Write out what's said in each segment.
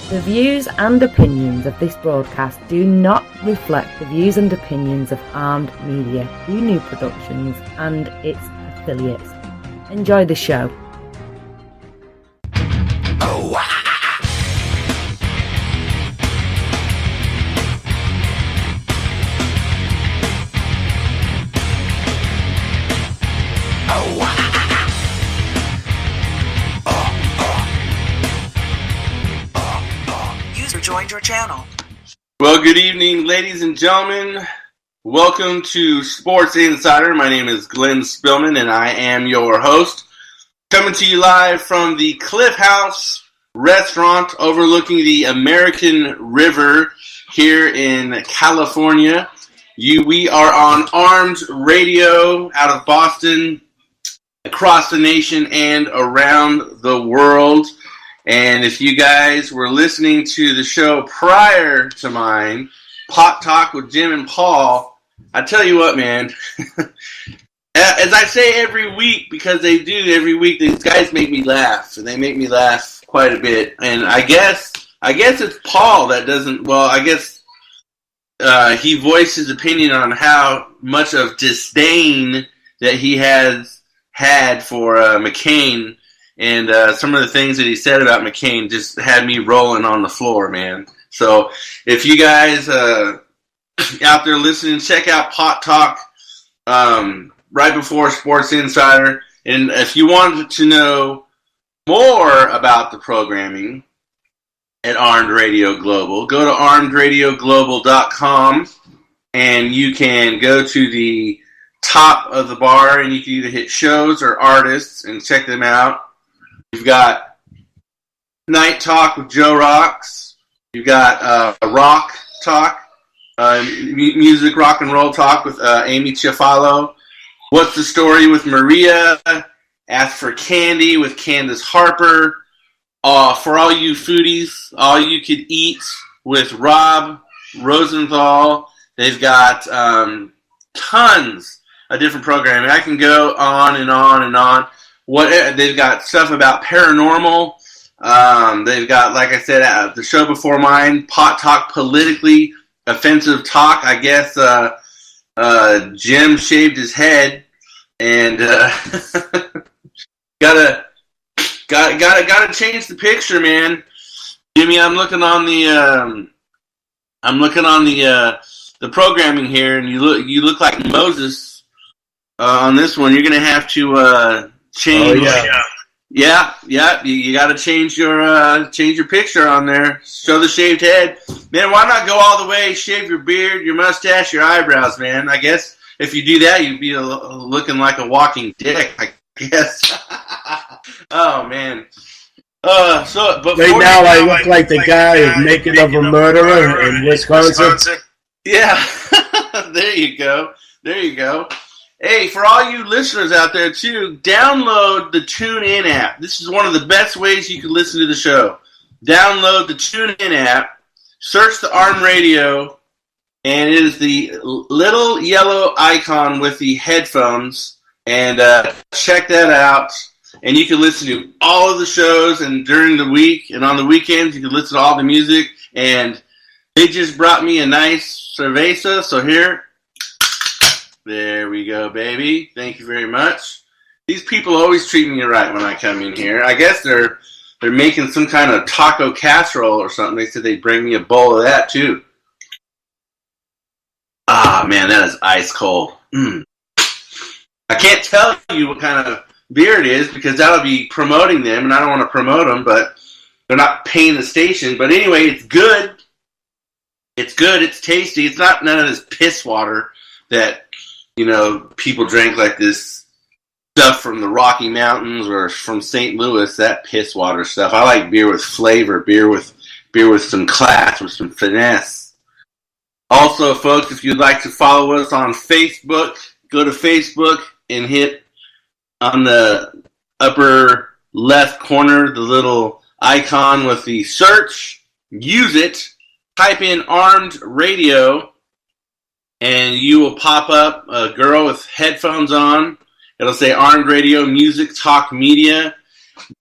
The views and opinions of this broadcast do not reflect the views and opinions of Armed Media, New Productions and its affiliates. Enjoy the show. Joined your channel. Well, good evening, ladies and gentlemen. Welcome to Sports Insider. My name is Glenn Spillman, and I am your host. Coming to you live from the Cliff House restaurant overlooking the American River here in California. We are on Armed Radio out of Boston, across the nation and around the world. And if you guys were listening to the show prior to mine, Pot Talk with Jim and Paul, I tell you what, man, as I say every week, because they do every week, these guys make me laugh, and they make me laugh quite a bit. And I guess it's Paul that doesn't, well, I guess he voiced his opinion on how much of disdain that he has had for McCain. And some of the things that he said about McCain just had me rolling on the floor, man. So if you guys out there listening, check out Pot Talk right before Sports Insider. And if you wanted to know more about the programming at Armed Radio Global, go to armedradioglobal.com and you can go to the top of the bar and you can either hit shows or artists and check them out. You've got Night Talk with Joe Rocks. You've got Rock Talk, music, rock and roll talk with Amy Cefalo. What's the Story with Maria? Ask for Candy with Candace Harper. For all you foodies, All You Could Eat with Rob Rosenthal. They've got tons of different programming. I can go on and on and on. They've got stuff about paranormal. They've got, like I said, the show before mine, Pot Talk, politically offensive talk. I guess Jim shaved his head and gotta change the picture, man. Jimmy, I'm looking on the programming here, and you look like Moses on this one. You're gonna have to change. Oh, yeah. You got to change your picture on there. Show the shaved head, man. Why not go all the way? Shave your beard, your mustache, your eyebrows, man. I guess if you do that, you'd be looking like a walking dick. I guess. Oh man. But right now I look like the guy who's making of a murderer in Wisconsin. Yeah. There you go. Hey, for all you listeners out there, too, download the TuneIn app. This is one of the best ways you can listen to the show. Download the TuneIn app, search the Arm Radio, and it is the little yellow icon with the headphones, and check that out. And you can listen to all of the shows, and during the week and on the weekends, you can listen to all the music. And they just brought me a nice cerveza, so here. There we go, baby. Thank you very much. These people always treat me right when I come in here. I guess they're making some kind of taco casserole or something. They said they'd bring me a bowl of that, too. Ah, man, that is ice cold. I can't tell you what kind of beer it is because that'll be promoting them, and I don't want to promote them, but they're not paying the station. But anyway, it's good. It's good. It's tasty. It's not none of this piss water that people drank, like this stuff from the Rocky Mountains or from St. Louis, that piss water stuff. I like beer with flavor, beer with some class, with some finesse. Also, folks, if you'd like to follow us on Facebook, go to Facebook and hit on the upper left corner the little icon with the search. Use it. Type in Armed Radio, and you will pop up a girl with headphones on. It'll say Armed Radio Music Talk Media.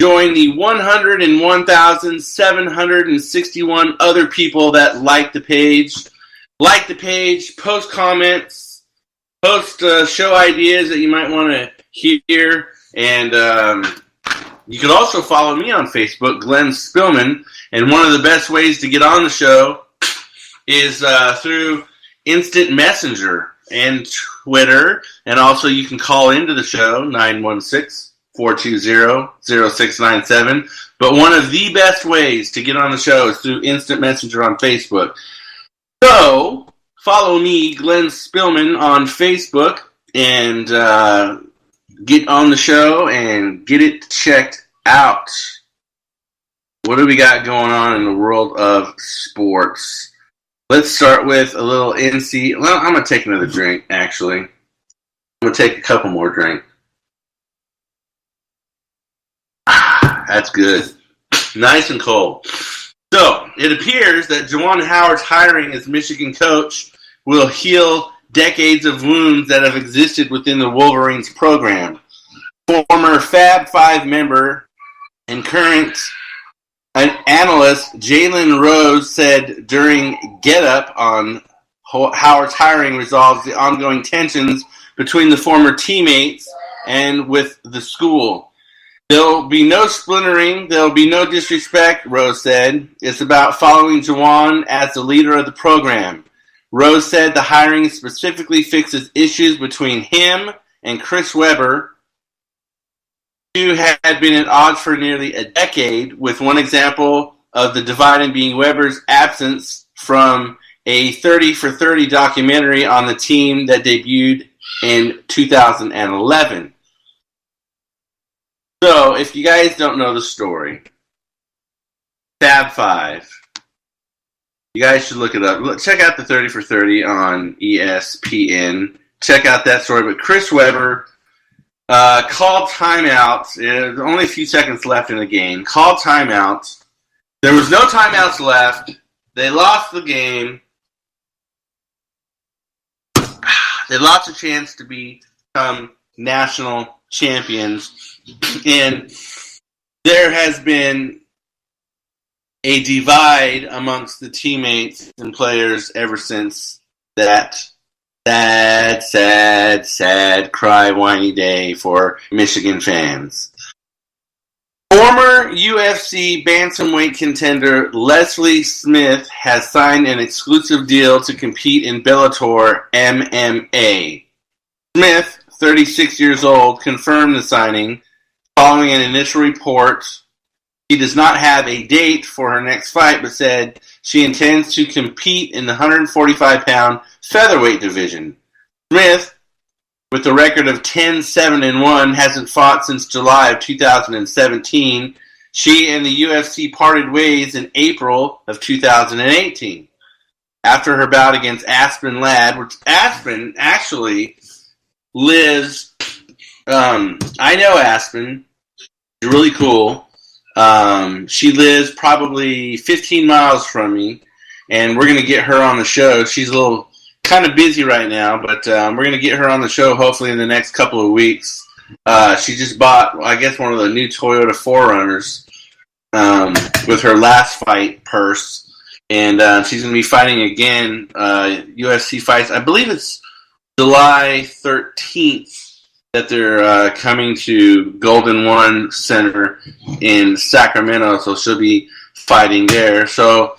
join the 101,761 other people that like the page. Like the page, post comments, post show ideas that you might want to hear, and you can also follow me on Facebook, Glenn Spillman, and one of the best ways to get on the show is through Instant Messenger and Twitter, and also you can call into the show, 916-420-0697, but one of the best ways to get on the show is through Instant Messenger on Facebook. So, follow me, Glenn Spillman, on Facebook, and get on the show and get it checked out. What do we got going on in the world of sports? Let's start with a little NC. Well, I'm going to take another drink, actually. I'm going to take a couple more drinks. That's good. Nice and cold. So, it appears that Juwan Howard's hiring as Michigan coach will heal decades of wounds that have existed within the Wolverines program. Former Fab Five member and current analyst Jalen Rose said during Get Up on Howard's hiring resolves the ongoing tensions between the former teammates and with the school. There'll be no splintering. There'll be no disrespect, Rose said. It's about following Juwan as the leader of the program. Rose said the hiring specifically fixes issues between him and Chris Webber, who had been at odds for nearly a decade, with one example of the dividing being Webber's absence from a 30 for 30 documentary on the team that debuted in 2011. So, if you guys don't know the story, Fab Five, you guys should look it up. Check out the 30 for 30 on ESPN. Check out that story. But Chris Webber called timeouts. There's only a few seconds left in the game. Called timeouts. There was no timeouts left. They lost the game. They lost a chance to become national champions. And there has been a divide amongst the teammates and players ever since that sad, cry, whiny day for Michigan fans. Former UFC bantamweight contender Leslie Smith has signed an exclusive deal to compete in Bellator MMA. Smith, 36 years old, confirmed the signing following an initial report. She does not have a date for her next fight, but said she intends to compete in the 145-pound featherweight division. Smith, with a record of 10-7-1, hasn't fought since July of 2017. She and the UFC parted ways in April of 2018. After her bout against Aspen Ladd, which Aspen actually lives... I know Aspen. She's really cool. She lives probably 15 miles from me, and we're going to get her on the show. She's a little kind of busy right now, but we're going to get her on the show hopefully in the next couple of weeks. She just bought, I guess, one of the new Toyota 4Runners with her last fight purse, and she's going to be fighting again, UFC fights. I believe it's July 13th. That they're coming to Golden One Center in Sacramento, so she'll be fighting there. So,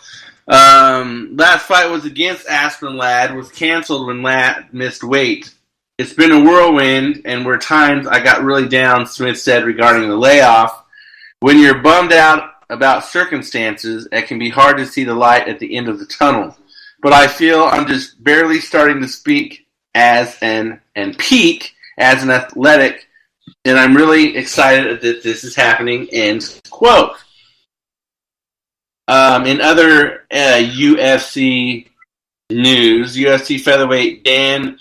last fight was against Aspen Ladd, was canceled when Ladd missed weight. It's been a whirlwind, and were times I got really down, Smith said regarding the layoff. When you're bummed out about circumstances, it can be hard to see the light at the end of the tunnel. But I feel I'm just barely starting to speak and peak as an athletic, and I'm really excited that this is happening, end quote. In other UFC news, UFC featherweight Dan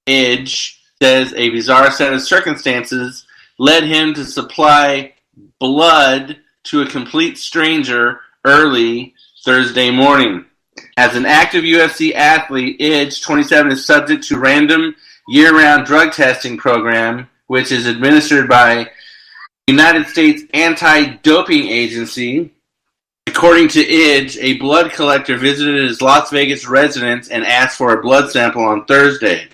Ige says a bizarre set of circumstances led him to supply blood to a complete stranger early Thursday morning. As an active UFC athlete, Ige, 27, is subject to random year-round drug testing program, which is administered by United States Anti-Doping Agency. According to IDGE, a blood collector visited his Las Vegas residence and asked for a blood sample on Thursday.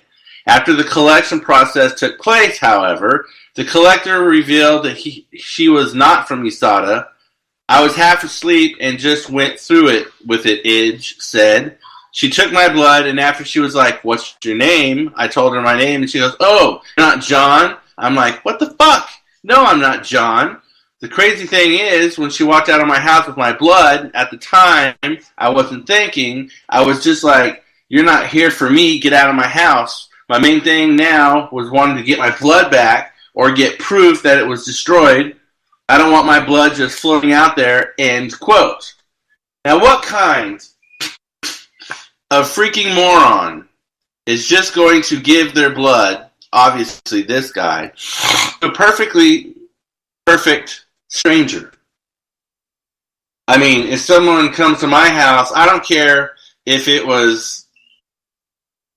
After the collection process took place, however, the collector revealed that she was not from USADA. I was half asleep and just went through it with it, IDGE said. She took my blood, and after she was like, "What's your name?" I told her my name, and she goes, "Oh, you're not John?" I'm like, "What the fuck? No, I'm not John." The crazy thing is, when she walked out of my house with my blood, at the time, I wasn't thinking. I was just like, "You're not here for me. Get out of my house." My main thing now was wanting to get my blood back or get proof that it was destroyed. I don't want my blood just floating out there, end quote. Now, what kind of freaking moron is just going to give their blood, obviously this guy, to a perfectly perfect stranger? I mean, if someone comes to my house, I don't care if it was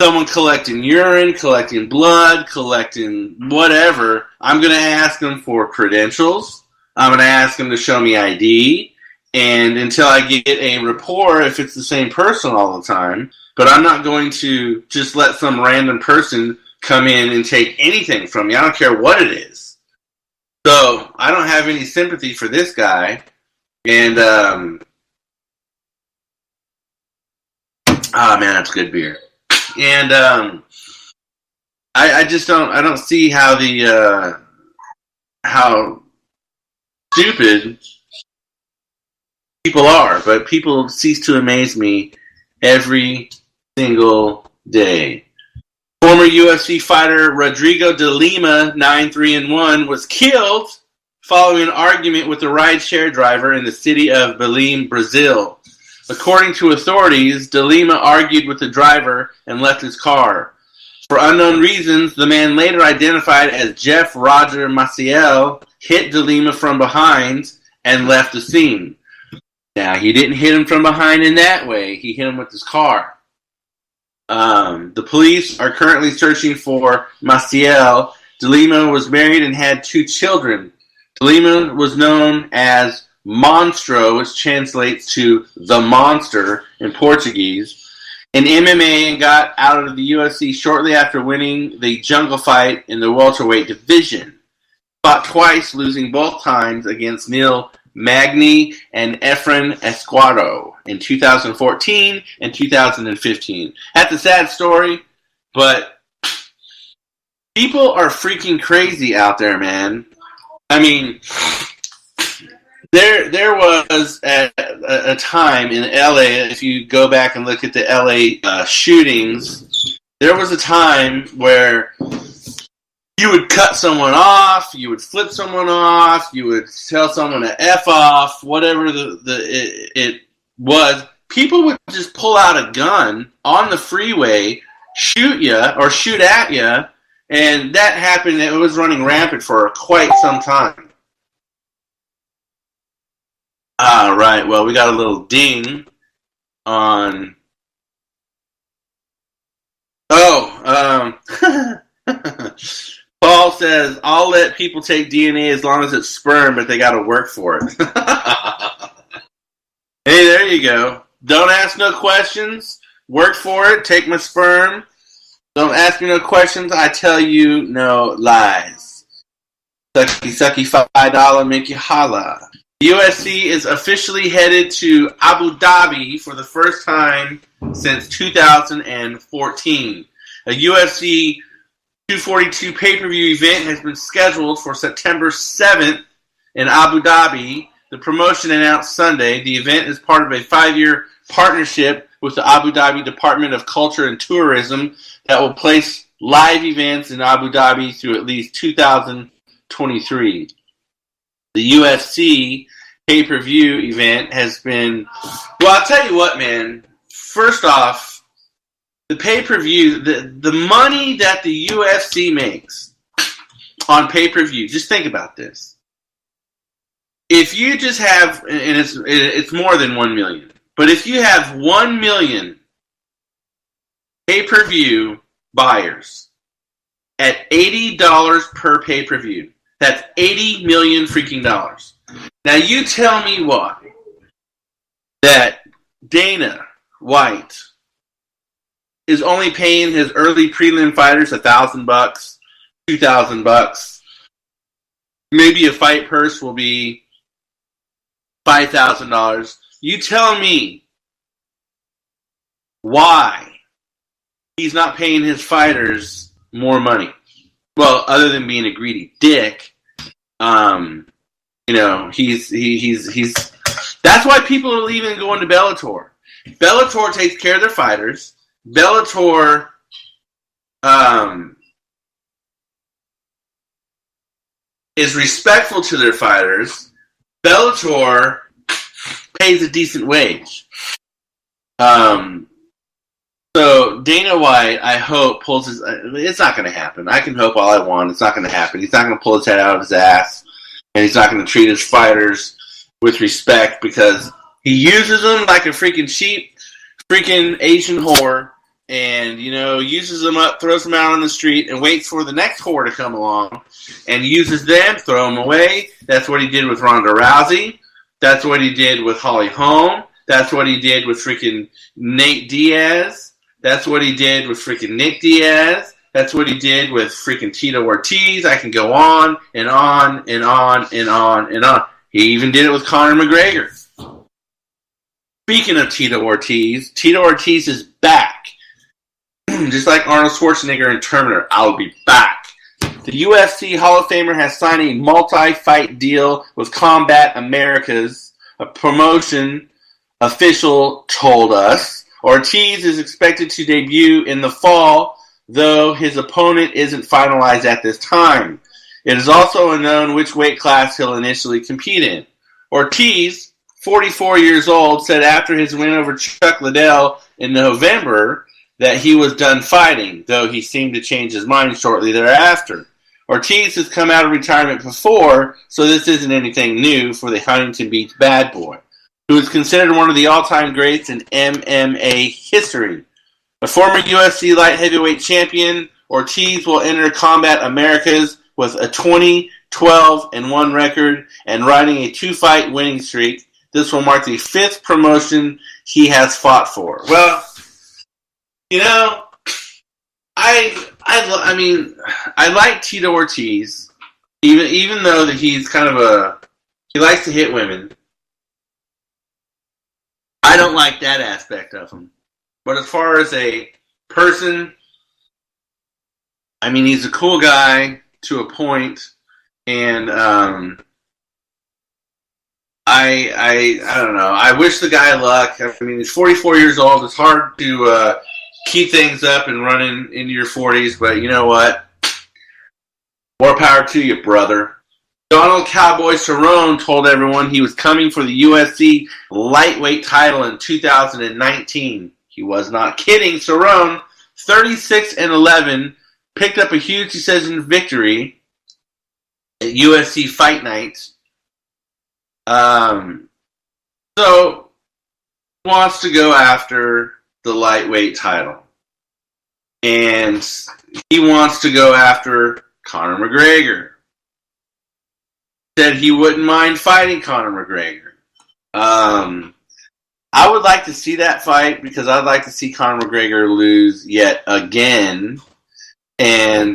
someone collecting urine, collecting blood, collecting whatever, I'm going to ask them for credentials. I'm going to ask them to show me ID. And until I get a rapport, if it's the same person all the time, but I'm not going to just let some random person come in and take anything from me. I don't care what it is. So I don't have any sympathy for this guy. And, man, that's good beer. And I just don't see how how stupid people are, but people cease to amaze me every single day. Former UFC fighter Rodrigo de Lima, 9-3-1, was killed following an argument with a rideshare driver in the city of Belém, Brazil. According to authorities, de Lima argued with the driver and left his car. For unknown reasons, the man later identified as Jeff Roger Maciel hit de Lima from behind and left the scene. Now, he didn't hit him from behind in that way. He hit him with his car. The police are currently searching for Maciel. De Lima was married and had 2 children. De Lima was known as Monstro, which translates to the monster in Portuguese, in MMA, and got out of the UFC shortly after winning the jungle fight in the welterweight division. Fought twice, losing both times against Neil Magny and Efren Escuaro in 2014 and 2015. That's a sad story, but people are freaking crazy out there, man. I mean, there was a time in LA, if you go back and look at the LA shootings, there was a time where you would cut someone off, you would flip someone off, you would tell someone to F off, whatever it was. People would just pull out a gun on the freeway, shoot you or shoot at you, and that happened. It was running rampant for quite some time. All right, well, we got a little ding on... Paul says, I'll let people take DNA as long as it's sperm, but they got to work for it. Hey, there you go. Don't ask no questions. Work for it. Take my sperm. Don't ask me no questions. I tell you no lies. Sucky, $5 make you holla. The UFC is officially headed to Abu Dhabi for the first time since 2014. A UFC 242 pay-per-view event has been scheduled for September 7th in Abu Dhabi. The promotion announced Sunday. The event is part of a 5-year partnership with the Abu Dhabi Department of Culture and Tourism that will place live events in Abu Dhabi through at least 2023. The UFC pay-per-view event has been... Well, I'll tell you what, man. First off, the pay-per-view, the money that the UFC makes on pay-per-view, just think about this. If you just have, and it's more than 1 million, but if you have 1 million pay-per-view buyers at $80 per pay-per-view, That's $80 million freaking dollars. Now you tell me why that Dana White is only paying his early prelim fighters $1,000, $2,000. Maybe a fight purse will be $5,000. You tell me why he's not paying his fighters more money. Well, other than being a greedy dick, he's. That's why people are leaving and going to Bellator. Bellator takes care of their fighters. Bellator, is respectful to their fighters. Bellator pays a decent wage. So Dana White, I hope, pulls his... It's not going to happen. I can hope all I want. It's not going to happen. He's not going to pull his head out of his ass, and he's not going to treat his fighters with respect because he uses them like a freaking cheap, freaking Asian whore, and, uses them up, throws them out on the street, and waits for the next whore to come along, and uses them, throw them away. That's what he did with Ronda Rousey. That's what he did with Holly Holm. That's what he did with freaking Nate Diaz. That's what he did with freaking Nick Diaz. That's what he did with freaking Tito Ortiz. I can go on and on and on and on and on. He even did it with Conor McGregor. Speaking of Tito Ortiz is back. Just like Arnold Schwarzenegger in Terminator, I'll be back. The UFC Hall of Famer has signed a multi-fight deal with Combat Americas, a promotion official told us. Ortiz is expected to debut in the fall, though his opponent isn't finalized at this time. It is also unknown which weight class he'll initially compete in. Ortiz, 44 years old, said after his win over Chuck Liddell in November that he was done fighting, though he seemed to change his mind shortly thereafter. Ortiz has come out of retirement before, so this isn't anything new for the Huntington Beach bad boy, who is considered one of the all-time greats in MMA history. A former UFC light heavyweight champion, Ortiz will enter Combat Americas with a 20-12-1 record and riding a 2-fight winning streak. This will mark the 5th promotion he has fought for. Well, I like Tito Ortiz, even though that he's kind of he likes to hit women. I don't like that aspect of him. But as far as a person, he's a cool guy to a point, and I don't know. I wish the guy luck. He's 44 years old. It's hard to keep things up and running into your 40s, but you know what? More power to you, brother. Donald Cowboy Cerrone told everyone he was coming for the UFC lightweight title in 2019. He was not kidding. Cerrone, 36-11, picked up a huge decision victory at UFC Fight Night. So, wants to go after the lightweight title. And he wants to go after Conor McGregor. Said he wouldn't mind fighting Conor McGregor. I would like to see that fight because I'd like to see Conor McGregor lose yet again. And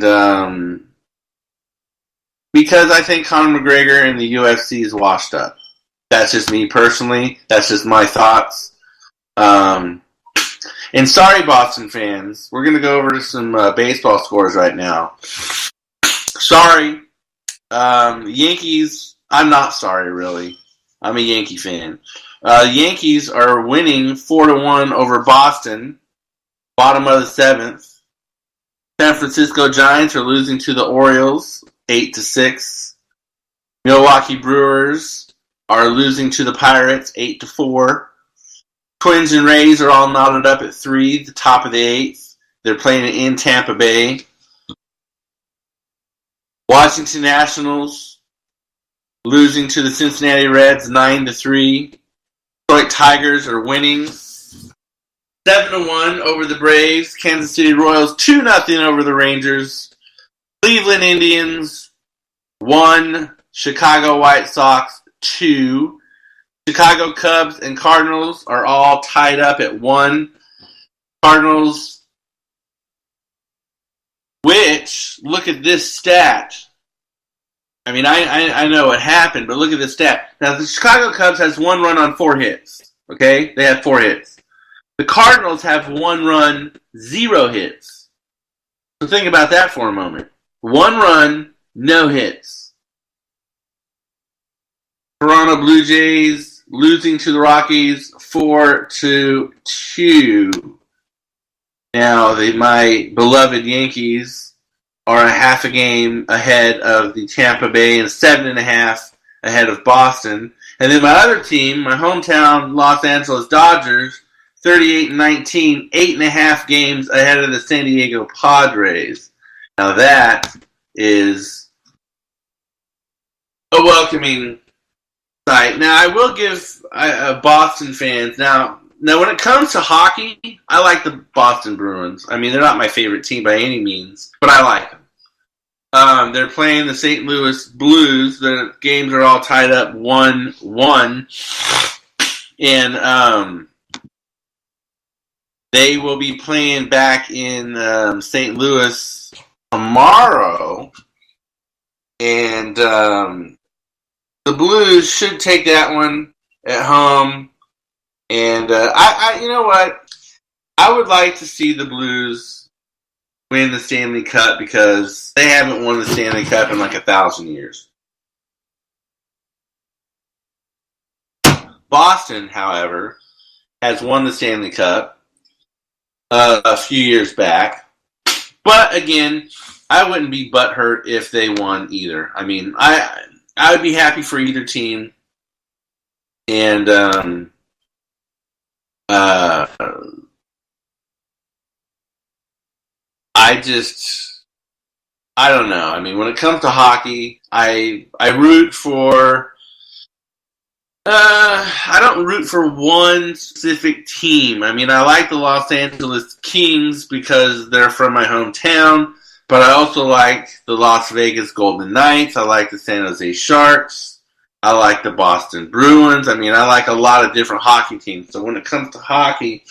because I think Conor McGregor in the UFC is washed up. That's just me personally. That's just my thoughts. And sorry, Boston fans. We're going to go over to some baseball scores right now. Sorry. Yankees, I'm not sorry, really. I'm a Yankee fan. Yankees are winning 4-1 over Boston, bottom of the 7th. San Francisco Giants are losing to the Orioles, 8-6. Milwaukee Brewers are losing to the Pirates, 8-4. Twins and Rays are all knotted up at 3, the top of the 8th. They're playing in Tampa Bay. Washington Nationals losing to the Cincinnati Reds 9-3. Detroit Tigers are winning 7-1 over the Braves. Kansas City Royals 2-0 over the Rangers. Cleveland Indians 1. Chicago White Sox, 2. Chicago Cubs and Cardinals are all tied up at 1. Cardinals, which, look at this stat. I mean, I know what happened, but look at this stat. Now, the Chicago Cubs has 1 run on 4 hits. Okay? They have 4 hits. The Cardinals have 1 run, 0 hits. So think about that for a moment. 1 run, no hits. Toronto Blue Jays losing to the Rockies 4-2. Now, my beloved Yankees are a half a game ahead of the Tampa Bay and 7.5 ahead of Boston. And then my other team, my hometown Los Angeles Dodgers, 38-19, 8.5 games ahead of the San Diego Padres. Now that is a welcoming sight. Now I will give Boston fans now when it comes to hockey, I like the Boston Bruins. I mean, they're not my favorite team by any means, but I like them. They're playing the St. Louis Blues. The games are all tied up 1-1. And they will be playing back in St. Louis tomorrow. And the Blues should take that one at home. And you know what? I would like to see the Blues win the Stanley Cup because they haven't won the Stanley Cup in like 1,000 years. Boston, however, has won the Stanley Cup a few years back. But again, I wouldn't be butthurt if they won either. I mean, I would be happy for either team. And I don't know. I mean, when it comes to hockey, I root for. I don't root for one specific team. I mean, I like the Los Angeles Kings because they're from my hometown, but I also like the Las Vegas Golden Knights. I like the San Jose Sharks. I like the Boston Bruins. I mean, I like a lot of different hockey teams. So when it comes to hockey,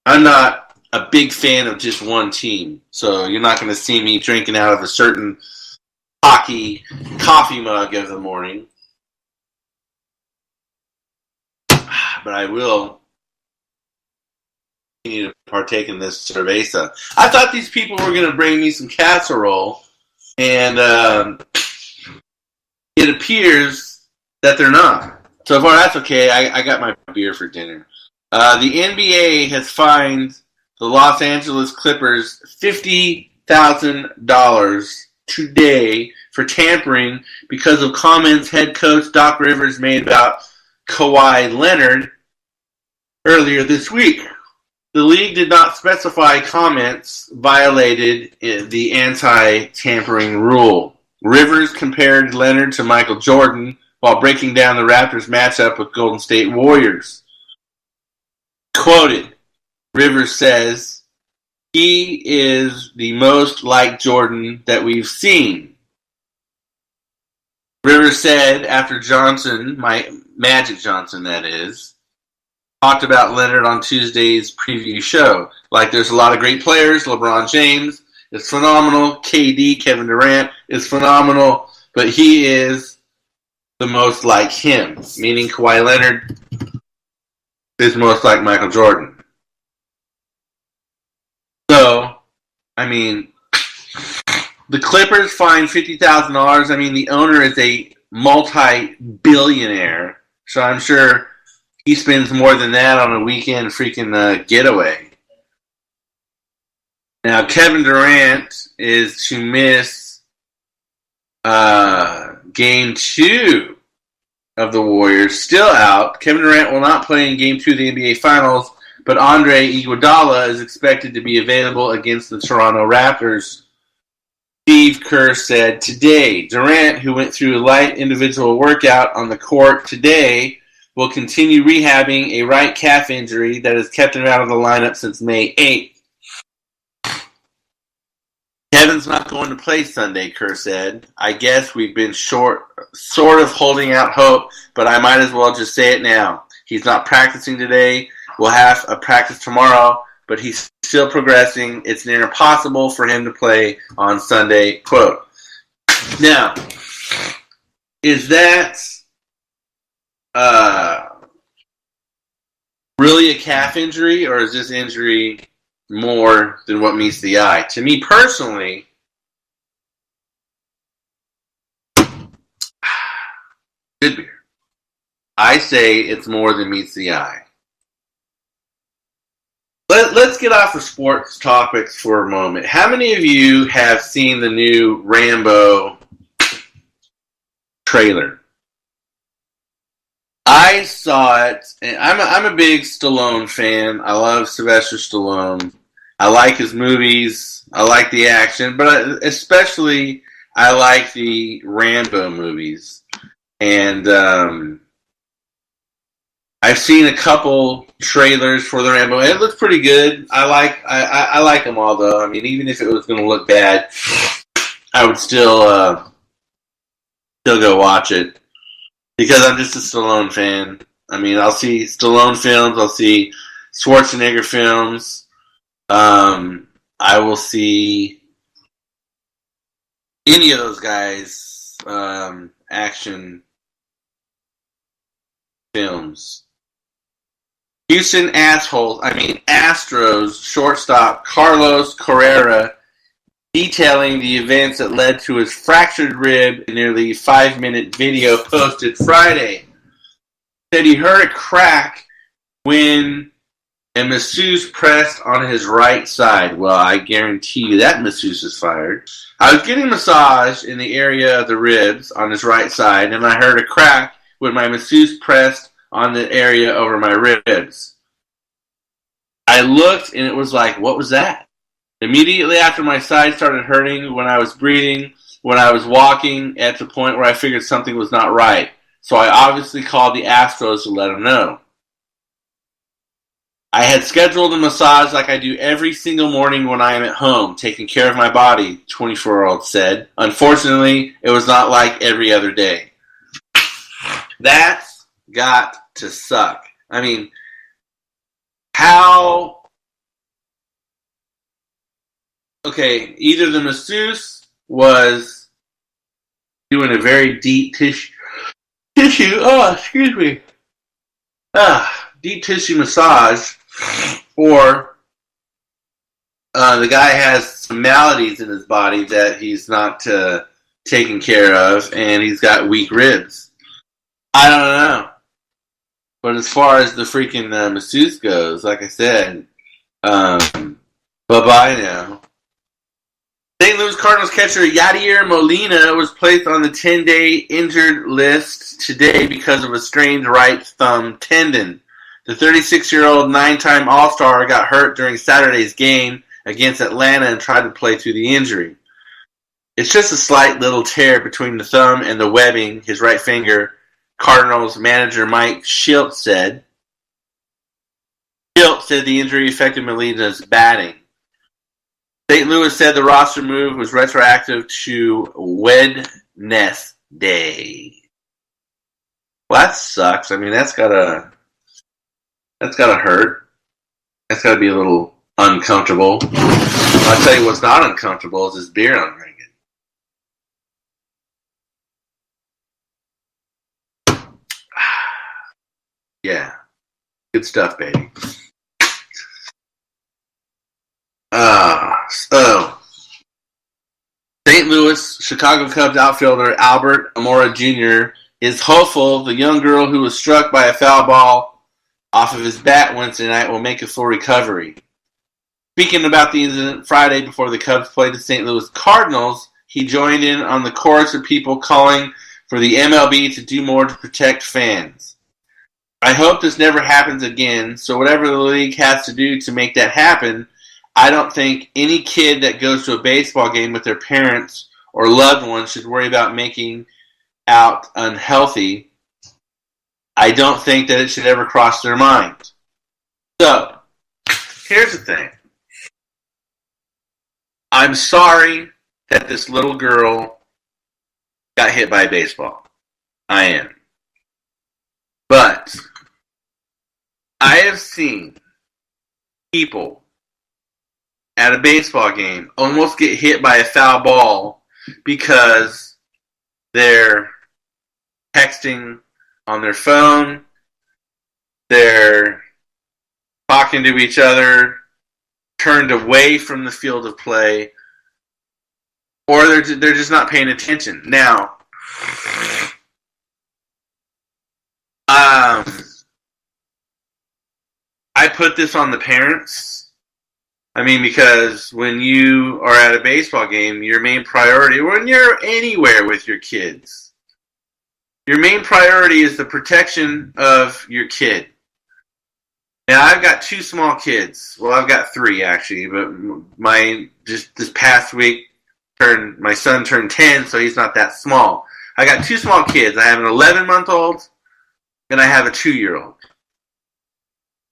I'm not a big fan of just one team. So you're not going to see me drinking out of a certain hockey coffee mug every morning. But I will continue to partake in this cerveza. I thought these people were going to bring me some casserole, and it appears that they're not. So far, that's okay. I got my beer for dinner. The NBA has fined the Los Angeles Clippers $50,000 today for tampering because of comments head coach Doc Rivers made about Kawhi Leonard earlier this week. The league did not specify comments violated the anti-tampering rule. Rivers compared Leonard to Michael Jordan while breaking down the Raptors' matchup with Golden State Warriors. Quoted, Rivers says, "He is the most like Jordan that we've seen." Rivers said after Johnson, Magic Johnson that is, talked about Leonard on Tuesday's preview show. Like, there's a lot of great players. LeBron James is phenomenal. KD, Kevin Durant, is phenomenal. But he is the most like him, meaning Kawhi Leonard is most like Michael Jordan. So, I mean, the Clippers fined $50,000. I mean, the owner is a multi-billionaire, so I'm sure he spends more than that on a weekend freaking getaway. Now, Kevin Durant is to miss Game 2 of the Warriors. Still out. Kevin Durant will not play in Game 2 of the NBA Finals, but Andre Iguodala is expected to be available against the Toronto Raptors. Steve Kerr said today, Durant, who went through a light individual workout on the court today, will continue rehabbing a right calf injury that has kept him out of the lineup since May 8th. Kevin's not going to play Sunday, Kerr said. I guess we've been sort of holding out hope, but I might as well just say it now. He's not practicing today. We'll have a practice tomorrow, but he's still progressing. It's near impossible for him to play on Sunday, quote. Now, is that really a calf injury, or is this injury more than what meets the eye? To me personally, good beer. I say it's more than meets the eye. Let's get off the sports topics for a moment. How many of you have seen the new Rambo trailer? I saw it, and I'm a big Stallone fan. I love Sylvester Stallone. I like his movies. I like the action, but especially I like the Rambo movies. And I've seen a couple trailers for the Rambo. It looks pretty good. I like them all, though. I mean, even if it was going to look bad, I would still go watch it. Because I'm just a Stallone fan. I mean, I'll see Stallone films. I'll see Schwarzenegger films. I will see any of those guys' action films. Houston Astros shortstop Carlos Correa detailing the events that led to his fractured rib in nearly 5-minute video posted Friday. Said he heard a crack when a masseuse pressed on his right side. Well, I guarantee you that masseuse is fired. I was getting a massage in the area of the ribs on his right side, and I heard a crack when my masseuse pressed on the area over my ribs. I looked, and it was like, what was that? Immediately after my side started hurting, when I was breathing, when I was walking, at the point where I figured something was not right. So I obviously called the Astros to let them know. I had scheduled a massage like I do every single morning when I am at home, taking care of my body, 24-year-old said. Unfortunately, it was not like every other day. That's got to suck. I mean, how... Okay, either the masseuse was doing a very deep tissue, deep tissue massage, or the guy has some maladies in his body that he's not taken care of, and he's got weak ribs. I don't know. But as far as the freaking masseuse goes, like I said, bye-bye now. St. Louis Cardinals catcher Yadier Molina was placed on the 10-day injured list today because of a strained right thumb tendon. The 36-year-old 9-time All-Star got hurt during Saturday's game against Atlanta and tried to play through the injury. It's just a slight little tear between the thumb and the webbing, his right finger, Cardinals manager Mike Shildt said. Shildt said the injury affected Molina's batting. St. Louis said the roster move was retroactive to Wednesday. Well, that sucks. I mean, that's gotta hurt. That's gotta be a little uncomfortable. I'll tell you what's not uncomfortable is this beer I'm drinking. Yeah, good stuff, baby. So, St. Louis Chicago Cubs outfielder Albert Amora Jr. is hopeful the young girl who was struck by a foul ball off of his bat Wednesday night will make a full recovery. Speaking about the incident Friday before the Cubs played the St. Louis Cardinals, he joined in on the chorus of people calling for the MLB to do more to protect fans. I hope this never happens again, so whatever the league has to do to make that happen, I don't think any kid that goes to a baseball game with their parents or loved ones should worry about making out unhealthy. I don't think that it should ever cross their mind. So, here's the thing. I'm sorry that this little girl got hit by a baseball. I am. But I have seen people at a baseball game almost get hit by a foul ball because they're texting on their phone, they're talking to each other, turned away from the field of play, or they're just not paying attention. Now, I put this on the parents. I mean, because when you are at a baseball game, your main priority, when you're anywhere with your kids, your main priority is the protection of your kid. Now, I've got 2 small kids. Well, I've got 3 actually, but just this past week, my son turned 10, so he's not that small. I got 2 small kids. I have an 11-month-old and I have a 2-year-old.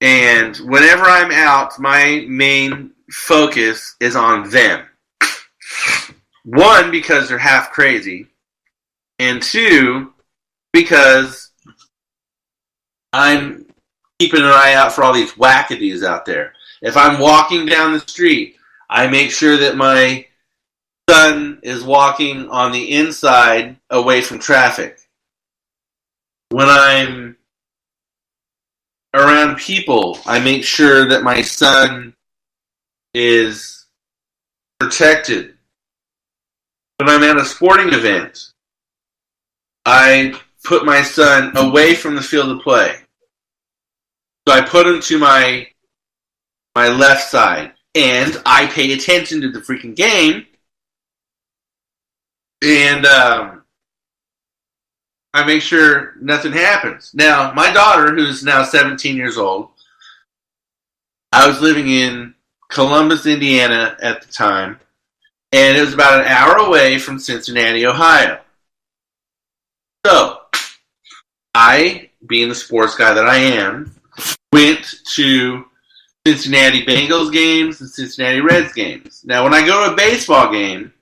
And whenever I'm out, my main focus is on them. 1, because they're half crazy, and 2, because I'm keeping an eye out for all these wackadoos out there. If I'm walking down the street, I make sure that my son is walking on the inside away from traffic. When I'm around people, I make sure that my son is protected. When I'm at a sporting event, I put my son away from the field of play. So I put him to my left side, and I pay attention to the freaking game, and I make sure nothing happens. Now, my daughter, who's now 17 years old, I was living in Columbus, Indiana at the time, and it was about an hour away from Cincinnati, Ohio. So, I, being the sports guy that I am, went to Cincinnati Bengals games and Cincinnati Reds games. Now, when I go to a baseball game,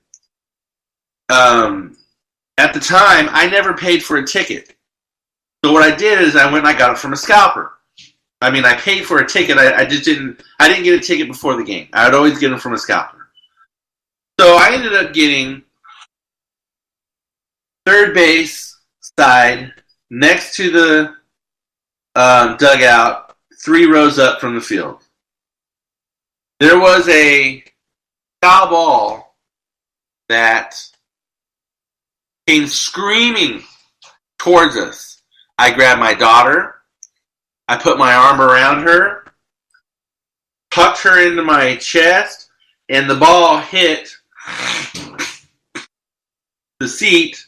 at the time, I never paid for a ticket. So what I did is I went and I got it from a scalper. I mean, I paid for a ticket. I didn't get a ticket before the game. I would always get them from a scalper. So I ended up getting third base side next to the dugout, 3 rows up from the field. There was a foul ball that came screaming towards us. I grabbed my daughter. I put my arm around her, tucked her into my chest, and the ball hit the seat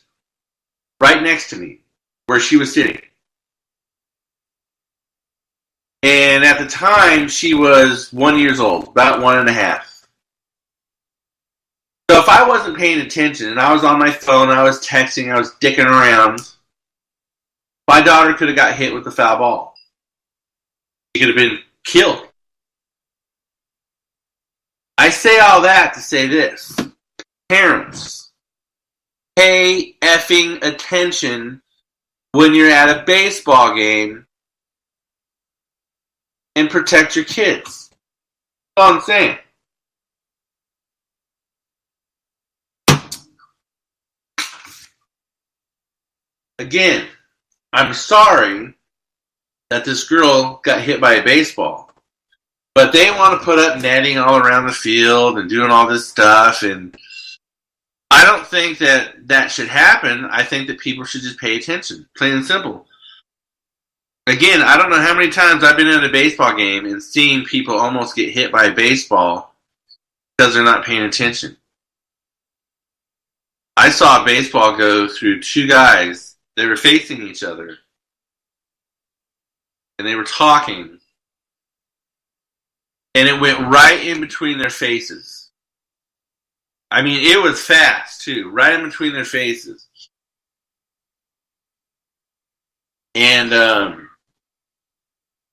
right next to me where she was sitting. And at the time, she was 1 year old, about 1.5. So if I wasn't paying attention and I was on my phone, I was texting, I was dicking around, my daughter could have got hit with the foul ball. She could have been killed. I say all that to say this. Parents, pay effing attention when you're at a baseball game and protect your kids. That's all I'm saying. Again, I'm sorry that this girl got hit by a baseball. But they want to put up netting all around the field and doing all this stuff. And I don't think that should happen. I think that people should just pay attention. Plain and simple. Again, I don't know how many times I've been in a baseball game and seen people almost get hit by a baseball because they're not paying attention. I saw a baseball go through 2 guys. They were facing each other. And they were talking. And it went right in between their faces. I mean, it was fast, too. Right in between their faces. And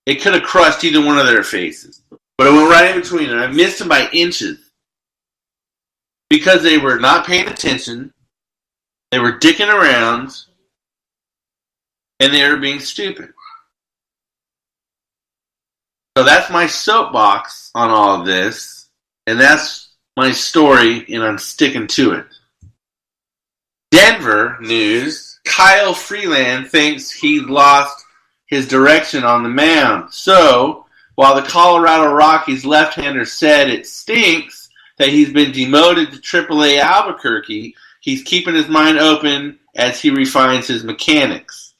it could have crushed either one of their faces. But it went right in between. And I missed them by inches. because they were not paying attention, they were dicking around, and they were being stupid. So that's my soapbox on all of this, and that's my story, and I'm sticking to it. Denver news, Kyle Freeland thinks he lost his direction on the mound. So, while the Colorado Rockies left-hander said it stinks that he's been demoted to AAA Albuquerque, he's keeping his mind open as he refines his mechanics.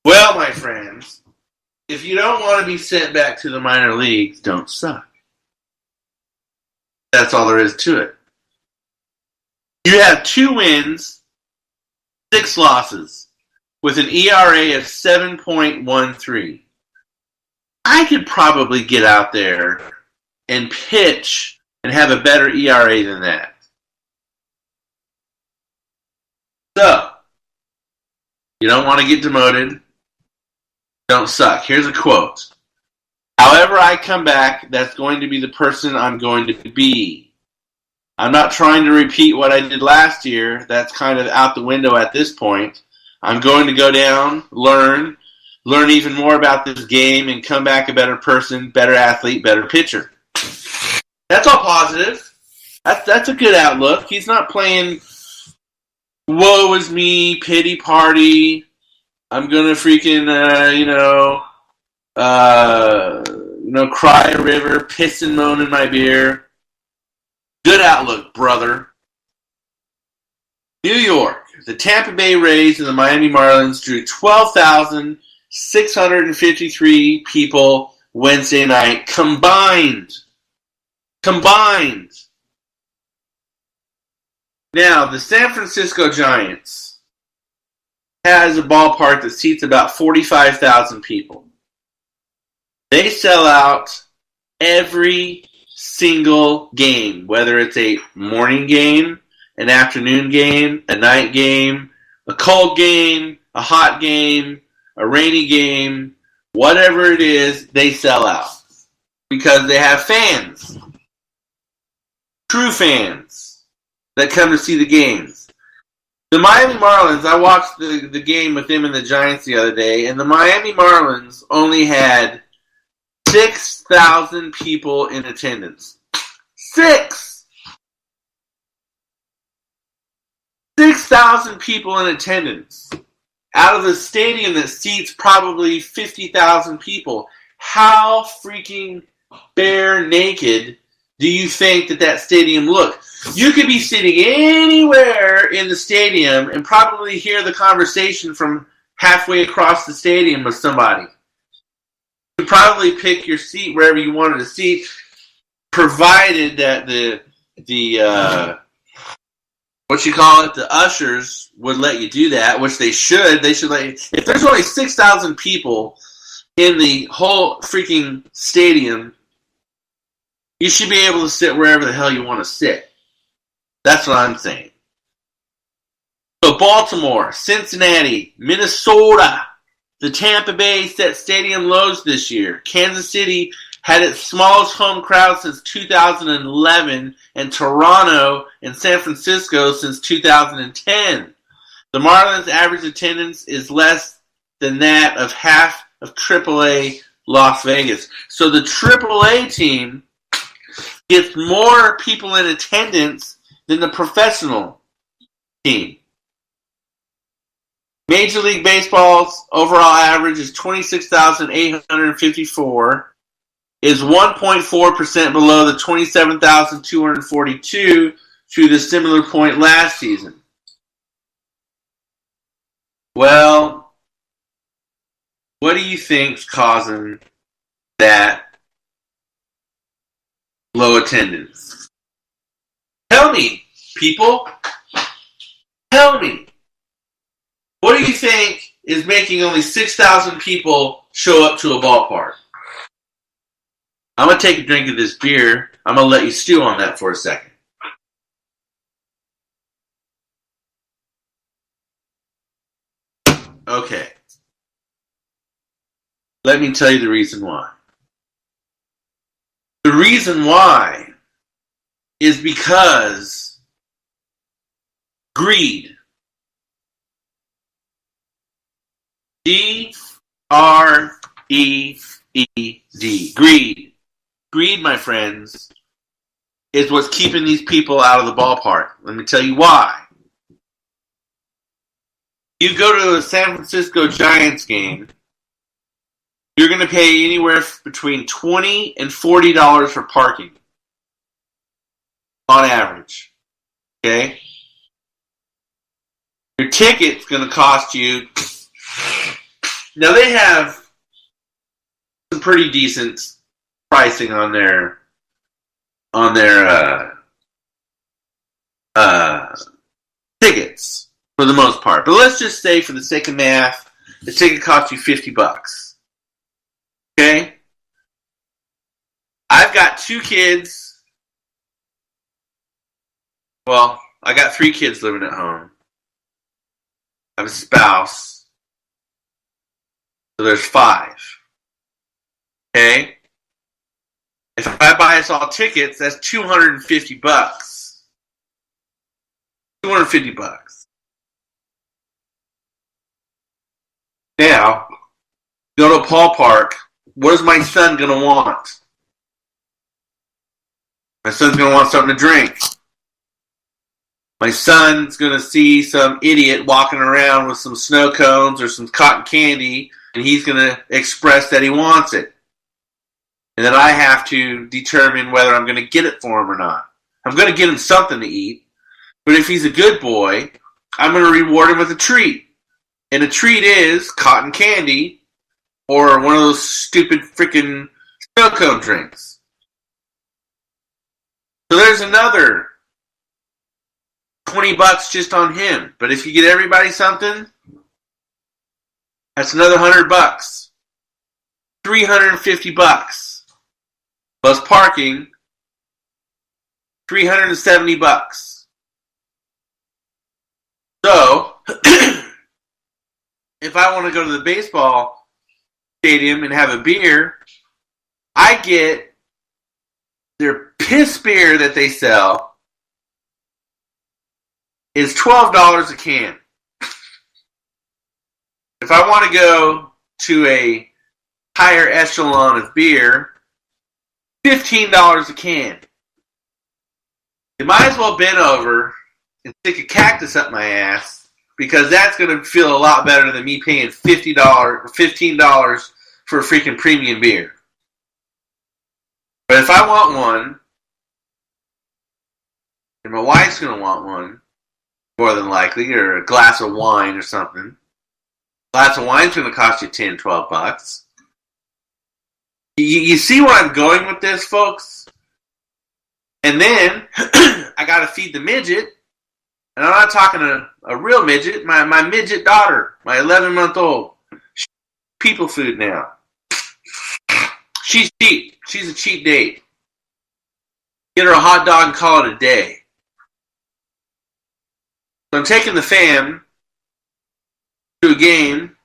Well, my friends, if you don't want to be sent back to the minor leagues, don't suck. That's all there is to it. You have 2 wins, 6 losses, with an ERA of 7.13. I could probably get out there and pitch and have a better ERA than that. So, you don't want to get demoted, don't suck. Here's a quote. However I come back, that's going to be the person I'm going to be. I'm not trying to repeat what I did last year. That's kind of out the window at this point. I'm going to go down, learn even more about this game, and come back a better person, better athlete, better pitcher. That's all positive. That's a good outlook. He's not playing woe is me, pity party. I'm gonna freaking cry a river, piss and moan in my beer. Good outlook, brother. New York. The Tampa Bay Rays and the Miami Marlins drew 12,653 people Wednesday night combined. Now, the San Francisco Giants has a ballpark that seats about 45,000 people. They sell out every single game, whether it's a morning game, an afternoon game, a night game, a cold game, a hot game, a rainy game, whatever it is, they sell out. Because they have fans. True fans that come to see the games. The Miami Marlins, I watched the game with them and the Giants the other day, and the Miami Marlins only had 6,000 people in attendance. 6,000 people in attendance. Out of the stadium that seats probably 50,000 people. How freaking bare naked do you think that stadium looked? You could be sitting anywhere in the stadium and probably hear the conversation from halfway across the stadium with somebody. You could probably pick your seat wherever you wanted to seat, provided that the ushers would let you do that, which they should. They should let you. If there's only 6,000 people in the whole freaking stadium, you should be able to sit wherever the hell you want to sit. That's what I'm saying. So Baltimore, Cincinnati, Minnesota, the Tampa Bay set stadium lows this year. Kansas City had its smallest home crowd since 2011, and Toronto and San Francisco since 2010. The Marlins' average attendance is less than that of half of AAA Las Vegas. So the AAA team gets more people in attendance than the professional team. Major League Baseball's overall average is 26,854, is 1.4% below the 27,242 to the similar point last season. Well, what do you think's causing that low attendance? Tell me, people. Tell me. What do you think is making only 6,000 people show up to a ballpark? I'm going to take a drink of this beer. I'm going to let you stew on that for a second. Okay. Let me tell you the reason why. The reason why is because greed. Greed. Greed. Greed, my friends, is what's keeping these people out of the ballpark. Let me tell you why. You go to a San Francisco Giants game, you're going to pay anywhere between $20 and $40 for parking on average. Okay? Your ticket's going to cost you. Now they have some pretty decent pricing on their tickets for the most part. But let's just say, for the sake of math, the ticket costs you $50. Okay? I've got 2 kids. Well, I got 3 kids living at home. I have a spouse. So there's 5. Okay? If I buy us all tickets, that's $250. $250. Now, go to a ballpark. What is my son going to want? My son's going to want something to drink. My son's going to see some idiot walking around with some snow cones or some cotton candy, and he's going to express that he wants it. And then I have to determine whether I'm going to get it for him or not. I'm going to get him something to eat, but if he's a good boy, I'm going to reward him with a treat. And a treat is cotton candy or one of those stupid freaking snow cone drinks. So there's another $20 just on him. But if you get everybody something, that's another $100. $350. Plus parking, $370. So, if I want to go to the baseball stadium and have a beer, I get their piss beer that they sell is $12 a can. If I want to go to a higher echelon of beer, $15 a can. You might as well bend over and stick a cactus up my ass, because that's going to feel a lot better than me paying $15 for a freaking premium beer. But if I want one, and my wife's going to want one, more than likely, or a glass of wine or something, a glass of wine's going to cost you $10, $12. You see where I'm going with this, folks? And then, I got to feed the midget. And I'm not talking a real midget. My midget daughter, my 11-month-old. She's people food now. She's cheap. She's a cheap date. Get her a hot dog and call it a day. So I'm taking the fam to a game.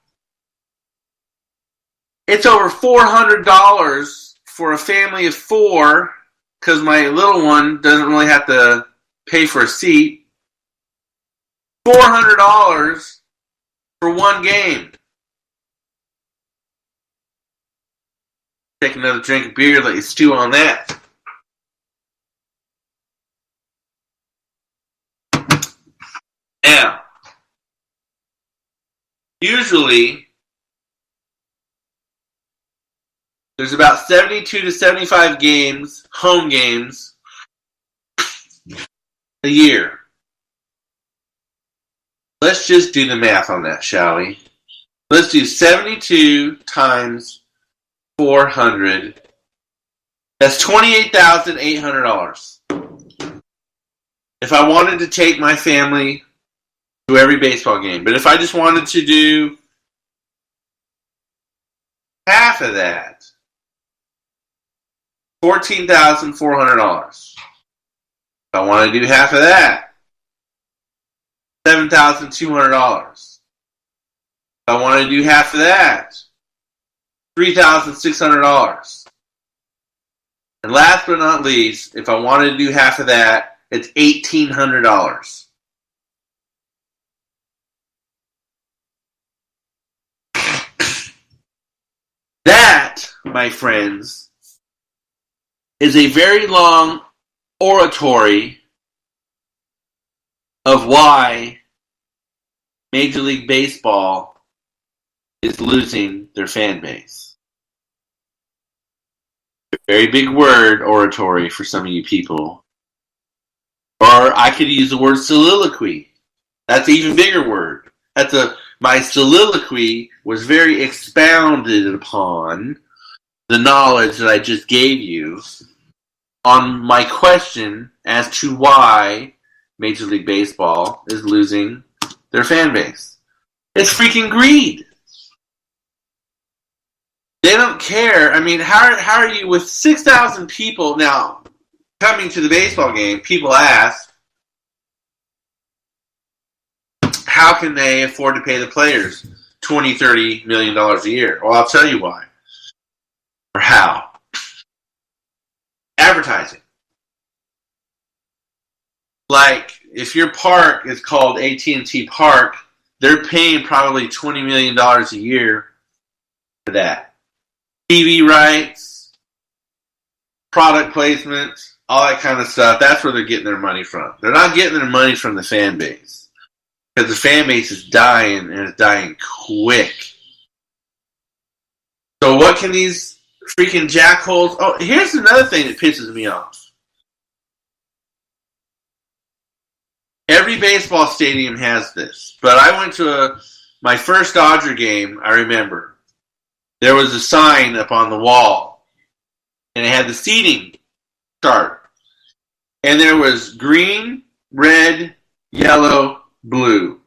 It's over $400 for a family of 4, because my little one doesn't really have to pay for a seat. $400 for one game. Take another drink of beer, let you stew on that. Now, usually, there's about 72 to 75 games, home games, a year. Let's just do the math on that, shall we? Let's do 72 times 400. That's $28,800. If I wanted to take my family to every baseball game. But if I just wanted to do half of that, $14,400. If I want to do half of that, $7,200. If I want to do half of that, $3,600. And last but not least, if I wanted to do half of that, it's $1,800. That, my friends, is a very long oratory of why Major League Baseball is losing their fan base. A very big word, oratory, for some of you people. Or I could use the word soliloquy. That's an even bigger word. My soliloquy was very expounded upon the knowledge that I just gave you on my question as to why Major League Baseball is losing their fan base. It's freaking greed. They don't care. I mean, how are you with 6,000 people now coming to the baseball game? People ask, how can they afford to pay the players $20, $30 million a year? Well, I'll tell you why. Or how. Advertising. Like, if your park is called AT&T Park, they're paying probably $20 million a year for that. TV rights, product placements, all that kind of stuff. That's where they're getting their money from. They're not getting their money from the fan base. Because the fan base is dying, and it's dying quick. So what can these freaking jackholes... Oh, here's another thing that pisses me off. Every baseball stadium has this. But I went to my first Dodger game, I remember. There was a sign up on the wall. And it had the seating chart. And there was green, red, yellow, blue.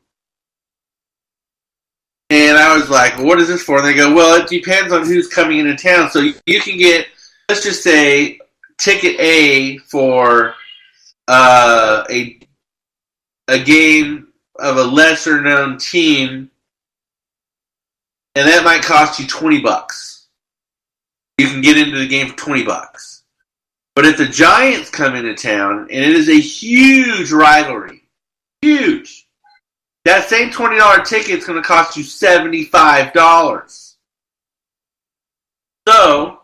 And I was like, what is this for? And they go, well, it depends on who's coming into town. So you can get, let's just say, ticket A for a game of a lesser known team, and that might cost you $20. You can get into the game for $20. But if the Giants come into town, and it is a huge rivalry, huge, that same $20 ticket is going to cost you $75. So,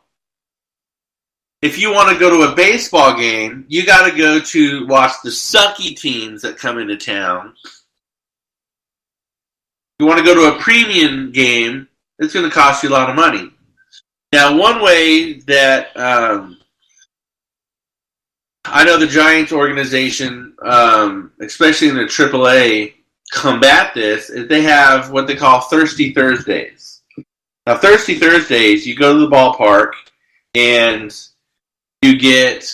if you want to go to a baseball game, you got to go to watch the sucky teams that come into town. You want to go to a premium game, it's going to cost you a lot of money. Now, one way that I know the Giants organization, especially in the AAA, combat this is they have what they call Thirsty Thursdays. Now, Thirsty Thursdays, you go to the ballpark and you get,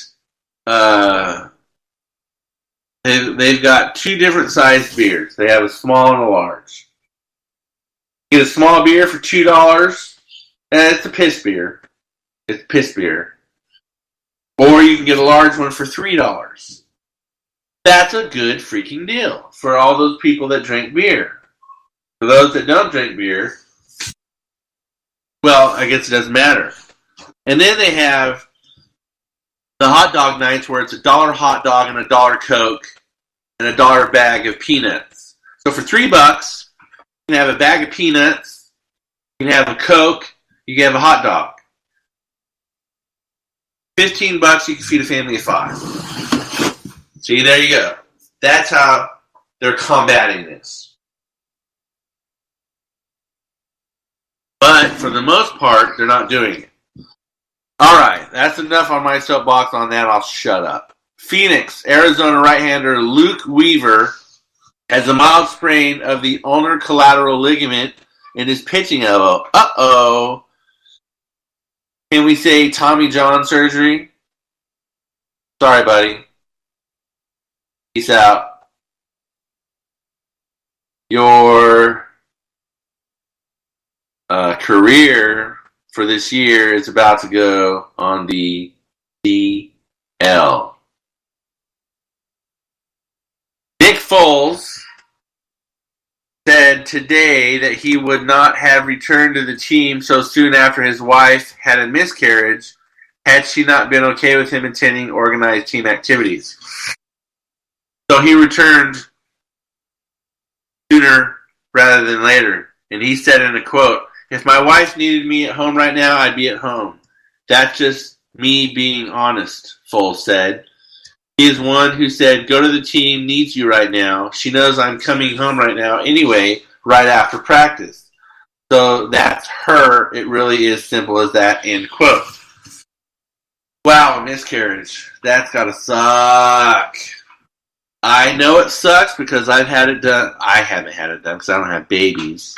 they've got two different sized beers. They have a small and a large. You get a small beer for $2, and it's a piss beer. It's piss beer. Or you can get a large one for $3. That's a good freaking deal for all those people that drink beer. For those that don't drink beer, well, I guess it doesn't matter. And then they have the hot dog nights where it's $1 hot dog and $1 Coke and $1 bag of peanuts. So for $3, you can have a bag of peanuts, you can have a Coke, you can have a hot dog. $15, you can feed a family of 5. See, there you go. That's how they're combating this. But for the most part, they're not doing it. Alright, that's enough on my soapbox on that. I'll shut up. Phoenix, Arizona right-hander Luke Weaver has a mild sprain of the ulnar collateral ligament in his pitching elbow. Uh-oh. Can we say Tommy John surgery? Sorry, buddy. Peace out. Your career for this year is about to go on the DL. Nick Foles said today that he would not have returned to the team so soon after his wife had a miscarriage had she not been okay with him attending organized team activities. So he returned sooner rather than later. And he said in a quote, "If my wife needed me at home right now, I'd be at home. That's just me being honest," Foles said. He is one who said, "Go to the team needs you right now. She knows I'm coming home right now anyway, right after practice." So that's her. It really is simple as that, end quote. Wow, a miscarriage. That's gotta suck. I know it sucks because I've had it done. I haven't had it done because I don't have babies.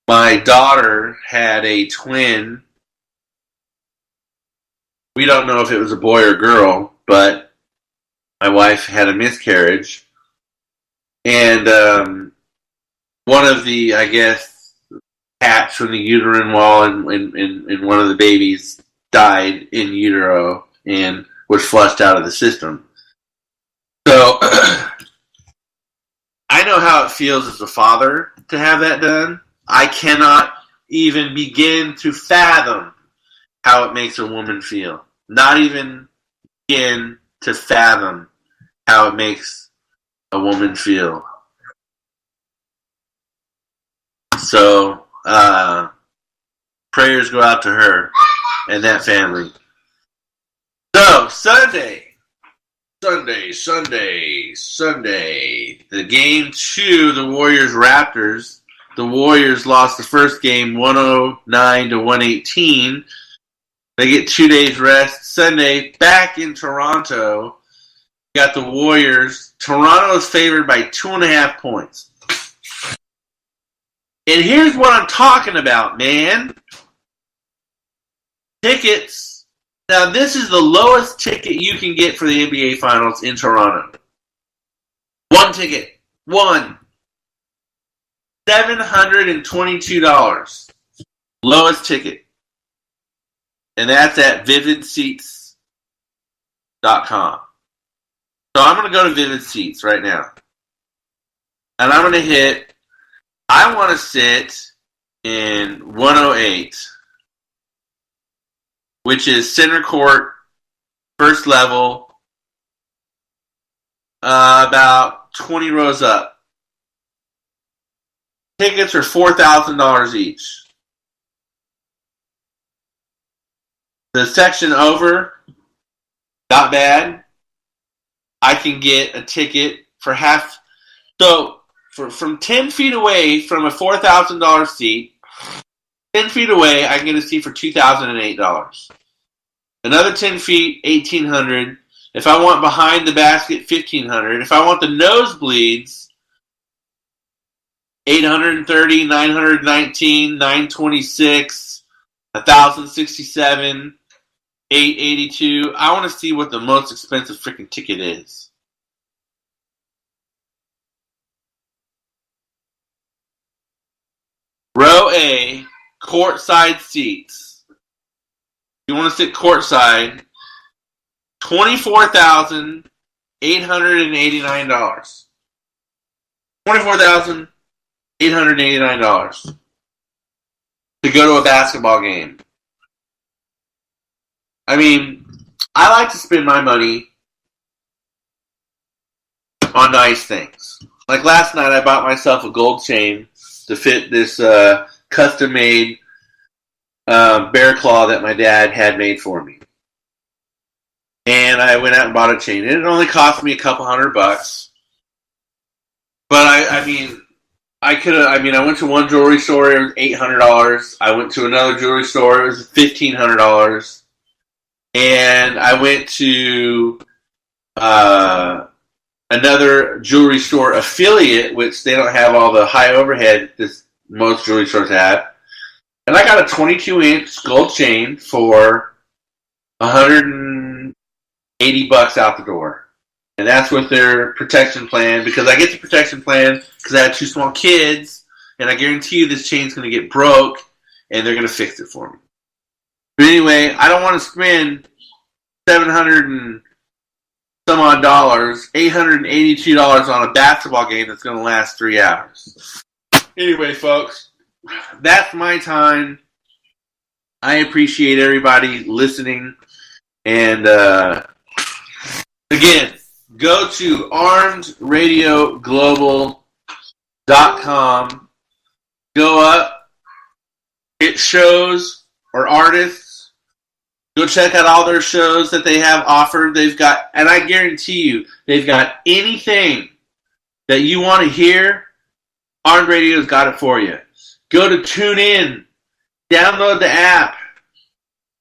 My daughter had a twin. We don't know if it was a boy or girl, but my wife had a miscarriage. And one of the, I guess, patch from the uterine wall and one of the babies died in utero and was flushed out of the system. So I know how it feels as a father to have that done. I cannot even begin to fathom how it makes a woman feel. Not even begin to fathom how it makes a woman feel. So, prayers go out to her and that family. So, Sunday. The game 2, the Warriors-Raptors. The Warriors lost the first game 109-118. They get 2 days rest. Sunday, back in Toronto, got the Warriors. Toronto is favored by 2.5 points. And here's what I'm talking about, man. Tickets. Now, this is the lowest ticket you can get for the NBA Finals in Toronto. One ticket. One. $722. Lowest ticket. And that's at vividseats.com. So I'm going to go to Vivid Seats right now. And I'm going to hit, I want to sit in 108, which is center court, first level, about 20 rows up. Tickets are $4,000 each. The section over, not bad. I can get a ticket for half. So, from 10 feet away from a $4,000 seat, 10 feet away, I can get a seat for $2,008. Another 10 feet, $1,800. If I want behind the basket, $1,500. If I want the nosebleeds, $830, $919, $926, $1,067, $882. I want to see what the most expensive freaking ticket is. Row A, courtside seats. You want to sit courtside, $24,889. $24,889 to go to a basketball game. I mean, I like to spend my money on nice things. Like last night, I bought myself a gold chain to fit this custom-made bear claw that my dad had made for me. And I went out and bought a chain. And it only cost me a couple $100. But I went to one jewelry store, it was $800. I went to another jewelry store, it was $1,500. And I went to another jewelry store affiliate, which they don't have all the high overhead that most jewelry stores have. And I got a 22-inch gold chain for $180 out the door. And that's with their protection plan, because I get the protection plan because I had 2 small kids, and I guarantee you this chain's going to get broke, and they're going to fix it for me. But anyway, I don't want to spend $700 and some odd dollars, $882 on a basketball game that's going to last 3 hours. Anyway, folks, that's my time. I appreciate everybody listening. And again, go to armedradioglobal.com. Go up, hit shows or artists. Go check out all their shows that they have offered. They've got, and I guarantee you, they've got anything that you want to hear. Armed Radio's got it for you. Go to TuneIn. Download the app.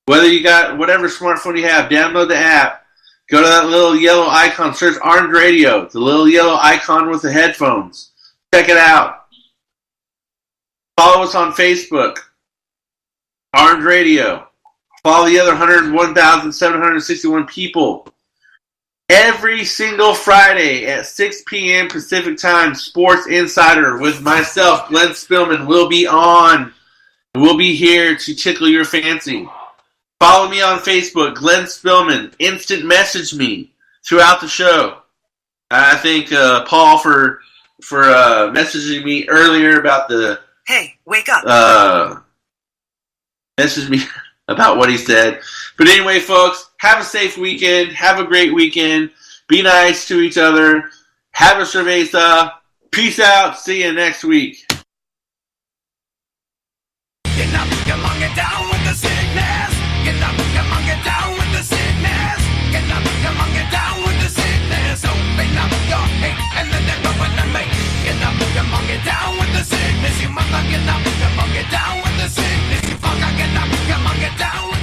Whether you got whatever smartphone you have, download the app. Go to that little yellow icon. Search Armed Radio. The little yellow icon with the headphones. Check it out. Follow us on Facebook. Armed Radio. Follow the other 101,761 people. Every single Friday at 6 p.m. Pacific Time, Sports Insider with myself, Glenn Spillman, will be on. We'll be here to tickle your fancy. Follow me on Facebook, Glenn Spillman. Instant message me throughout the show. I thank Paul for messaging me earlier about the... Hey, wake up. Message me about what he said. But anyway, folks, have a safe weekend. Have a great weekend. Be nice to each other. Have a cerveza. Peace out. See you next week. Get up, come on, get down with the sickness. Get up, come on, get down with the sickness. Get up, come on, get down with the sickness. Open up your hate and let it open and make. Get up, come on, get down with the sickness. You mother, get up, come on, get down with the sickness. You fucker, get up, come on, get down.